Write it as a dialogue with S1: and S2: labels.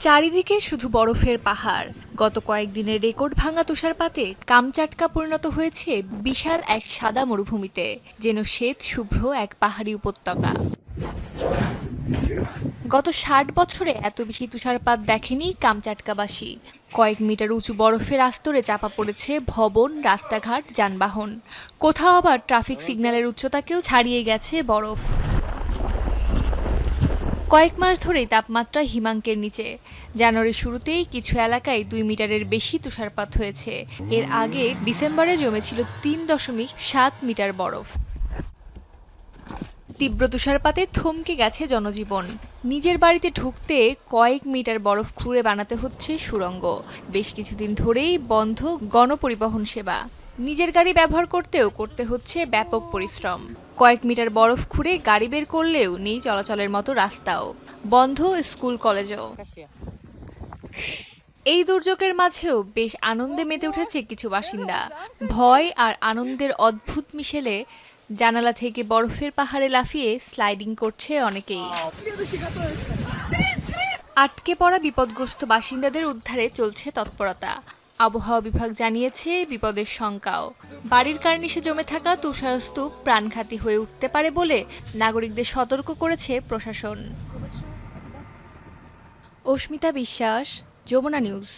S1: চারিদিকে শুধু বরফের পাহাড়। গত কয়েকদিনের রেকর্ড ভাঙা তুষারপাতে কামচাটকা পরিণত হয়েছে বিশাল এক সাদা মরুভূমিতে, যেন শ্বেত শুভ্র এক পাহাড়ি উপত্যকা। গত ৬০ বছরে এত বেশি তুষারপাত দেখেনি কামচাটকাবাসী। কয়েক মিটার উঁচু বরফের আস্তরে চাপা পড়েছে ভবন, রাস্তাঘাট, যানবাহন। কোথাও আবার ট্রাফিক সিগন্যালের উচ্চতাকেও ছাড়িয়ে গেছে বরফ। কয়েক মাস ধরেই তাপমাত্রা হিমাঙ্কের নিচে। জানুয়ারির শুরুতেই কিছু এলাকায় ২ মিটারের বেশি তুষারপাত হয়েছে। এর আগে ডিসেম্বরে জমেছিল ৩.৭ মিটার বরফ। তীব্র তুষারপাতে থমকে গেছে জনজীবন। নিজের বাড়িতে ঢুকতে কয়েক মিটার বরফ খুঁড়ে বানাতে হচ্ছে সুড়ঙ্গ। বেশ কিছুদিন ধরেই বন্ধ গণপরিবহন সেবা। নিজের গাড়ি ব্যবহার করতে হচ্ছে ব্যাপক পরিশ্রম। কয়েক মিটার বরফ খুঁড়ে গাড়ি বের করলেও নেই চলাচলের মতো রাস্তাও। বন্ধ স্কুল কলেজও। এই দুর্যোগের মাঝেও বেশ আনন্দে মেতে উঠেছে কিছু বাসিন্দা। ভয় আর আনন্দের অদ্ভুত মিশেলে জানালা থেকে বরফের পাহাড়ে লাফিয়ে স্লাইডিং করছে অনেকেই। আটকে পড়া বিপদগ্রস্ত বাসিন্দাদের উদ্ধারে চলছে তৎপরতা। আবহাওয়া বিভাগ জানিয়েছে বিপদের শঙ্কাও। বাড়ির কার্নিশে জমে থাকা তুষারস্তূপ প্রাণঘাতী হয়ে উঠতে পারে বলে নাগরিকদের সতর্ক করেছে প্রশাসন। অস্মিতা বিশ্বাস, যমুনা নিউজ।